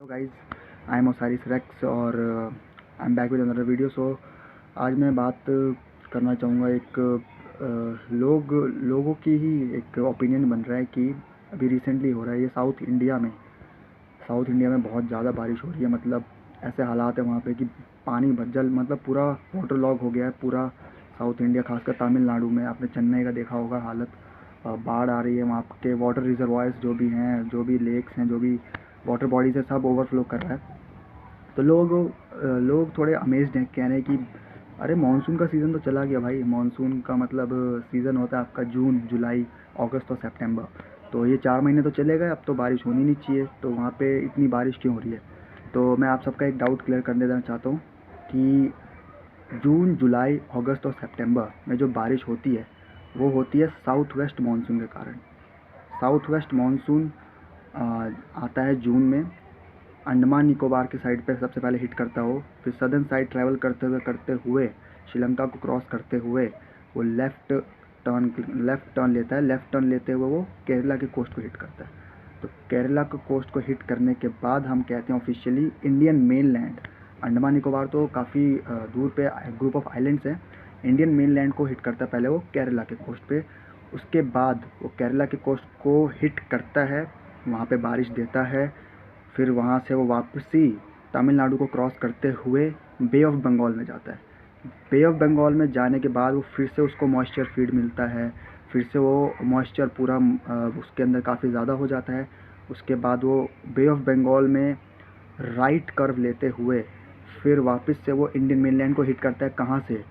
Hello guys, I am Osiris Rex और I am back with another video. So आज मैं बात करना चाहूँगा एक लोगों की ही एक ओपिनियन बन रहा है कि अभी रिसेंटली हो रहा है ये साउथ इंडिया में बहुत ज़्यादा बारिश हो रही है। मतलब ऐसे हालात है वहाँ पे कि पानी जल मतलब पूरा वाटर लॉग हो गया है पूरा साउथ इंडिया, खासकर तमिलनाडु में। आपने चेन्नई का देखा होगा हालत, बाढ़ आ रही है वहाँ के वाटर रिजर्वायर्स जो भी हैं, जो भी लेक्स हैं, जो भी वाटर बॉडीज़ है, सब ओवरफ्लो कर रहा है। तो लोग थोड़े अमेज्ड हैं, कह रहे हैं कि अरे मानसून का सीज़न तो चला गया भाई। मानसून का मतलब सीज़न होता है आपका जून, जुलाई, अगस्त और सितंबर। तो ये 4 महीने तो चले गए, अब तो बारिश होनी नहीं चाहिए, तो वहाँ पे इतनी बारिश क्यों हो रही है? तो मैं आप सबका एक डाउट क्लियर करने देना चाहता हूँ कि जून, जुलाई, अगस्त और सितंबर में जो बारिश होती है वो होती है साउथ वेस्ट मानसून के कारण। साउथ वेस्ट मानसून आता है जून में, अंडमान निकोबार के साइड पे सबसे पहले हिट करता हो, फिर सदर्न साइड ट्रैवल करते हुए श्रीलंका को क्रॉस करते हुए वो लेफ़्ट टर्न लेता है। लेफ़्ट टर्न लेते हुए वो केरला के कोस्ट को हिट करता है। तो केरला के कोस्ट को हिट करने के बाद हम कहते हैं officially Indian main land, Andaman Nicobar तो काफ़ी दूर पे ग्रुप ऑफ आइलैंड्स हैं, इंडियन मेन लैंड को हिट करता है पहले वो केरला के कोस्ट पे। उसके बाद वो केरला के कोस्ट को हिट करता है, वहाँ पे बारिश देता है, फिर वहाँ से वो वापसी तमिलनाडु को क्रॉस करते हुए बे ऑफ बंगाल में जाता है। बे ऑफ बंगाल में जाने के बाद वो फिर से उसको मॉइस्चर फीड मिलता है, फिर से वो मॉइस्चर पूरा उसके अंदर काफ़ी ज़्यादा हो जाता है। उसके बाद वो बे ऑफ बंगाल में राइट कर्व लेते हुए फिर वापस से वो इंडियन मेनलैंड को हिट करता है। कहाँ से?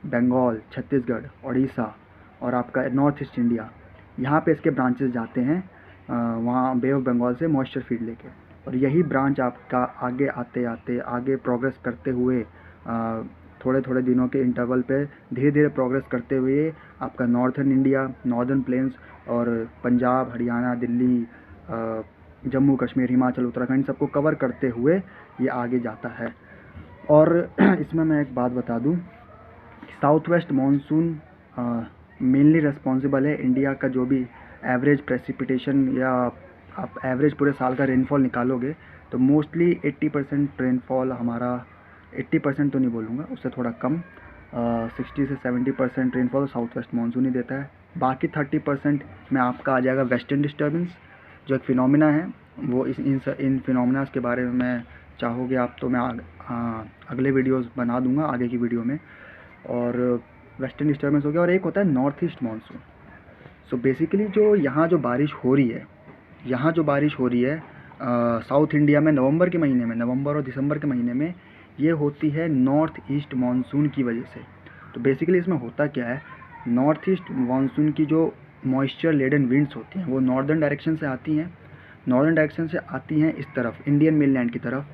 बंगाल, छत्तीसगढ़, उड़ीसा और आपका नॉर्थ ईस्ट इंडिया, यहाँ पे इसके ब्रांचेस जाते हैं वहाँ बे ऑफ बंगाल से मॉइस्चर फीड लेके। और यही ब्रांच आपका आगे आते आते आगे प्रोग्रेस करते हुए थोड़े थोड़े दिनों के इंटरवल पे धीरे धीरे प्रोग्रेस करते हुए आपका नॉर्थर्न इंडिया, नॉर्दर्न प्लेन्स और पंजाब, हरियाणा, दिल्ली, जम्मू कश्मीर, हिमाचल, उत्तराखंड सबको कवर करते हुए ये आगे जाता है। और इसमें मैं एक बात बता दूं, south west monsoon mainly responsible है इंडिया का जो भी एवरेज प्रेसिपिटेशन, या आप एवरेज पूरे साल का रेनफॉल निकालोगे तो मोस्टली 80% रेनफॉल हमारा, 80% तो नहीं बोलूँगा, उससे थोड़ा कम, 60 से 70% रेनफॉल साउथ वेस्ट मानसून ही देता है। बाकी 30% में आपका आ जाएगा वेस्टर्न डिस्टर्बेंस, जो एक फिनोमिना है। वो इन फिनोमिनास के बारे में मैं चाहोगे आप तो मैं अगले वीडियोस बना दूंगा आगे की वीडियो में। और वेस्टर्न डिस्टर्बेंस हो गया, और एक होता है north east monsoon. So basically जो यहाँ जो बारिश हो रही है साउथ इंडिया में नवंबर के महीने में, नवंबर और दिसंबर के महीने में, ये होती है नॉर्थ ईस्ट मानसून की वजह से। तो बेसिकली इसमें होता क्या है, नॉर्थ ईस्ट मानसून की जो मॉइस्चर लेडन विंड्स होती हैं वो नॉर्दर्न डायरेक्शन से आती हैं इस तरफ इंडियन मेनलैंड की तरफ,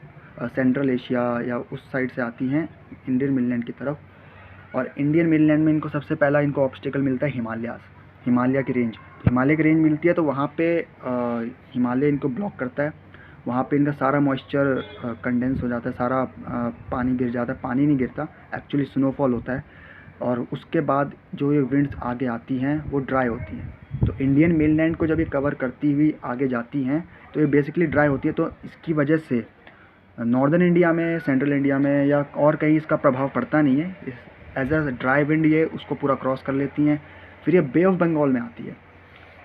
सेंट्रल एशिया या उस साइड से आती हैं इंडियन मेनलैंड की तरफ। और इंडियन मेनलैंड में इनको सबसे पहला इनको ऑब्स्टेकल मिलता है हिमालय की रेंज। हिमालय की रेंज मिलती है तो वहाँ पे हिमालय इनको ब्लॉक करता है, वहाँ पे इनका सारा मॉइस्चर कंडेंस हो जाता है, सारा पानी गिर जाता है। पानी नहीं गिरता, एक्चुअली स्नोफॉल होता है। और उसके बाद जो ये विंड्स आगे आती हैं वो ड्राई होती हैं। तो इंडियन मेनलैंड को जब ये कवर करती हुई आगे जाती हैं तो ये बेसिकली ड्राई होती है। तो इसकी वजह से नॉर्दर्न इंडिया में, सेंट्रल इंडिया में या और कहीं इसका प्रभाव पड़ता नहीं है। एज अ ड्राई विंड ये उसको पूरा क्रॉस कर लेती हैं। फिर ये बे ऑफ बंगाल में आती है,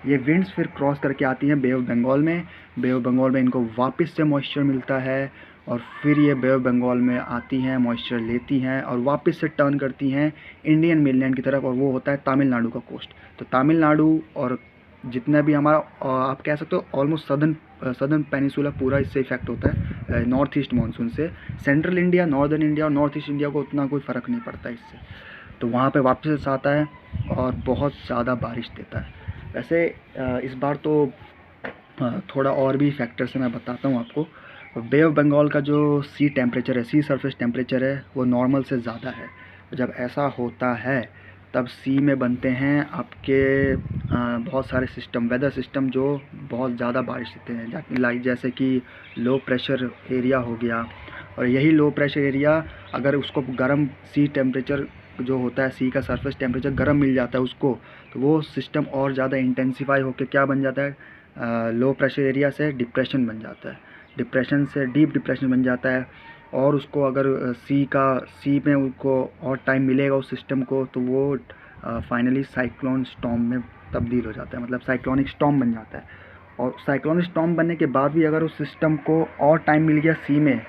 ये विंड्स फिर क्रॉस करके आती हैं बे ऑफ बंगाल में। बे ऑफ बंगाल में इनको वापस से मॉइस्चर मिलता है और फिर ये बे ऑफ बंगाल में आती हैं, मॉइस्चर लेती हैं और वापस से टर्न करती हैं इंडियन मेनलैंड की तरफ, और वो होता है तमिलनाडु का कोस्ट। तो तमिलनाडु और जितना भी हमारा आप कह सकते हो ऑलमोस्ट सदर्न पेनिसुला पूरा इससे इफेक्ट होता है नॉर्थ ईस्ट मानसून से। सेंट्रल इंडिया, नॉर्दर्न इंडिया और नॉर्थ ईस्ट इंडिया को उतना कोई फ़र्क नहीं पड़ता इससे। तो वहाँ पे वापस आता है और बहुत ज़्यादा बारिश देता है। वैसे इस बार तो थोड़ा और भी फैक्टर्स है, मैं बताता हूँ आपको। बे ऑफ बंगाल का जो सी टेम्परेचर है, सी सरफेस टेम्परेचर है, वो नॉर्मल से ज़्यादा है। जब ऐसा होता है तब सी में बनते हैं आपके बहुत सारे सिस्टम, वेदर सिस्टम जो बहुत ज़्यादा बारिश देते हैं, जैसे कि लो प्रेशर एरिया हो गया। और यही लो प्रेशर एरिया अगर उसको गर्म सी टेम्परेचर जो होता है, सी का सरफेस टेम्परेचर गर्म मिल जाता है उसको, तो वो सिस्टम और ज़्यादा इंटेंसीफाई होकर क्या बन जाता है, लो प्रेशर एरिया से डिप्रेशन बन जाता है। डिप्रेशन से डीप डिप्रेशन बन जाता है, और उसको अगर सी में उसको और टाइम मिलेगा उस सिस्टम को, तो वो फाइनली साइक्लोन स्टॉर्म में तब्दील हो जाता है, मतलब साइक्लोनिक स्टॉर्म बन जाता है। और साइक्लोनिक स्टॉर्म बनने के बाद भी अगर उस सिस्टम को और टाइम मिल गया सी में,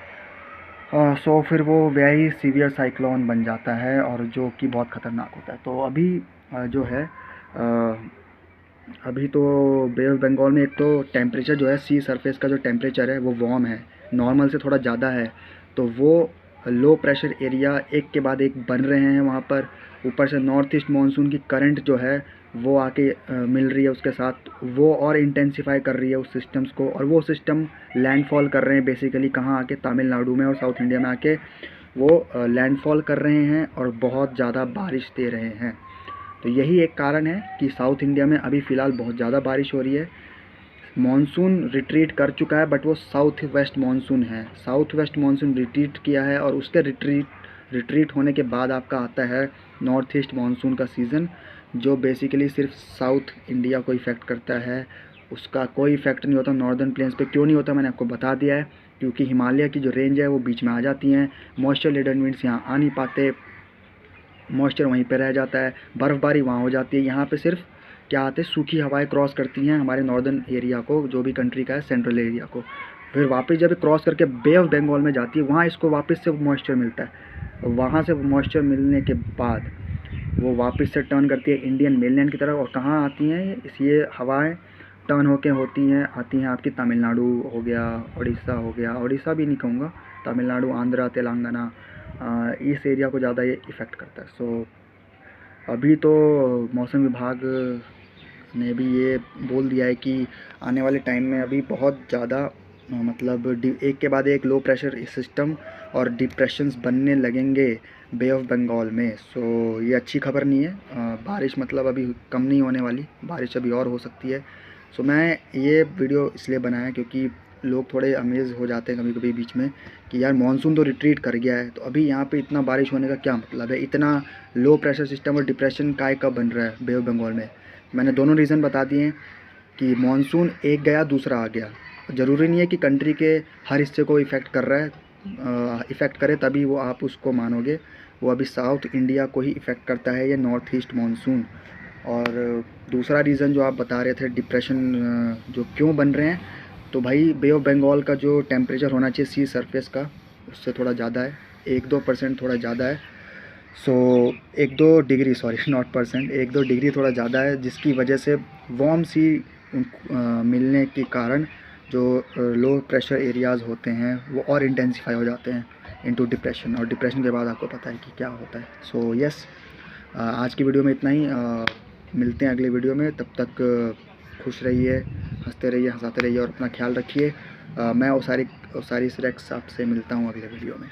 सो फिर वो वेरी सीवियर साइक्लोन बन जाता है, और जो कि बहुत ख़तरनाक होता है। तो अभी जो है अभी तो बे ऑफ बंगाल में एक तो टेम्परेचर जो है, सी सरफेस का जो टेम्परेचर है वो वार्म है, नॉर्मल से थोड़ा ज़्यादा है। तो वो लो प्रेशर एरिया एक के बाद एक बन रहे हैं वहाँ पर। ऊपर से नॉर्थ ईस्ट मानसून की करंट जो है वो आके मिल रही है, उसके साथ वो और इंटेंसिफाई कर रही है उस सिस्टम्स को, और वो सिस्टम लैंडफॉल कर रहे हैं बेसिकली कहाँ आके, तमिलनाडु में और साउथ इंडिया में आके वो लैंडफॉल कर रहे हैं और बहुत ज़्यादा बारिश दे रहे हैं। तो यही एक कारण है कि साउथ इंडिया में अभी फ़िलहाल बहुत ज़्यादा बारिश हो रही है। मॉनसून रिट्रीट कर चुका है, बट वो साउथ वेस्ट मानसून है, साउथ वेस्ट मानसून रिट्रीट किया है, और उसके रिट्रीट होने के बाद आपका आता है नॉर्थ ईस्ट मानसून का सीज़न, जो बेसिकली सिर्फ साउथ इंडिया को इफ़ेक्ट करता है। उसका कोई इफ़ेक्ट नहीं होता नॉर्दर्न प्लेन्स पे। क्यों नहीं होता, मैंने आपको बता दिया है, क्योंकि हिमालय की जो रेंज है वो बीच में आ जाती हैं, मॉइस्चर लेडन विंड्स यहाँ आ नहीं पाते, मॉइस्चर वहीं पे रह जाता है, बर्फ़बारी वहाँ हो जाती है। यहाँ पे सिर्फ क्या आते हैं, सूखी हवाएं क्रॉस करती हैं हमारे नॉर्दर्न एरिया को, जो भी कंट्री का है सेंट्रल एरिया को, फिर वापस जब क्रॉस करके बे ऑफ बंगाल में जाती है, वहाँ इसको वापस से मॉइस्चर मिलता है। वहाँ से मॉइस्चर मिलने के बाद वो वापस से टर्न करती है इंडियन मेनलैंड की तरफ, और कहाँ आती हैं ये हवाएँ, टर्न होके आती हैं आपकी तमिलनाडु हो गया, उड़ीसा हो गया, उड़ीसा भी नहीं कहूँगा, तमिलनाडु, आंध्रा, तेलंगाना, इस एरिया को ज़्यादा ये इफ़ेक्ट करता है। सो अभी तो मौसम विभाग ने भी ये बोल दिया है कि आने वाले टाइम में अभी बहुत ज़्यादा मतलब एक के बाद एक लो प्रेशर सिस्टम और डिप्रेशंस बनने लगेंगे बे ऑफ बंगाल में। सो ये अच्छी खबर नहीं है। बारिश मतलब अभी कम नहीं होने वाली, बारिश अभी और हो सकती है। सो मैं ये वीडियो इसलिए बनाया क्योंकि लोग थोड़े अमेज़ हो जाते हैं कभी कभी बीच में कि यार मानसून तो रिट्रीट कर गया है, तो अभी यहाँ पे इतना बारिश होने का क्या मतलब है, इतना लो प्रेशर सिस्टम और डिप्रेशन काय कब बन रहा है बे ऑफ बंगाल में। मैंने दोनों रीज़न बता दिए हैं कि मानसून एक गया दूसरा आ गया। ज़रूरी नहीं है कि कंट्री के हर हिस्से को इफ़ेक्ट कर रहा है, इफ़ेक्ट करे तभी वो आप उसको मानोगे। वो अभी साउथ इंडिया को ही इफ़ेक्ट करता है ये नॉर्थ ईस्ट मानसून। और दूसरा रीज़न जो आप बता रहे थे डिप्रेशन जो क्यों बन रहे हैं, तो भाई बे ऑफ बंगाल का जो टेम्परेचर होना चाहिए सी सरफेस का उससे थोड़ा ज़्यादा है, 1-2% थोड़ा ज़्यादा है। सो 1-2 degree, sorry not percent, 1-2 degree थोड़ा ज़्यादा है, जिसकी वजह से वार्म सी मिलने के कारण जो लो प्रेशर एरियाज़ होते हैं वो और इंटेंसिफाई हो जाते हैं इनटू डिप्रेशन, और डिप्रेशन के बाद आपको पता है कि क्या होता है। सो यस, आज की वीडियो में इतना ही। मिलते हैं अगले वीडियो में, तब तक खुश रहिए, हंसते रहिए, हंसाते रहिए और अपना ख्याल रखिए। मैं ओसारिस रेक्स आपसे मिलता हूँ अगले वीडियो में।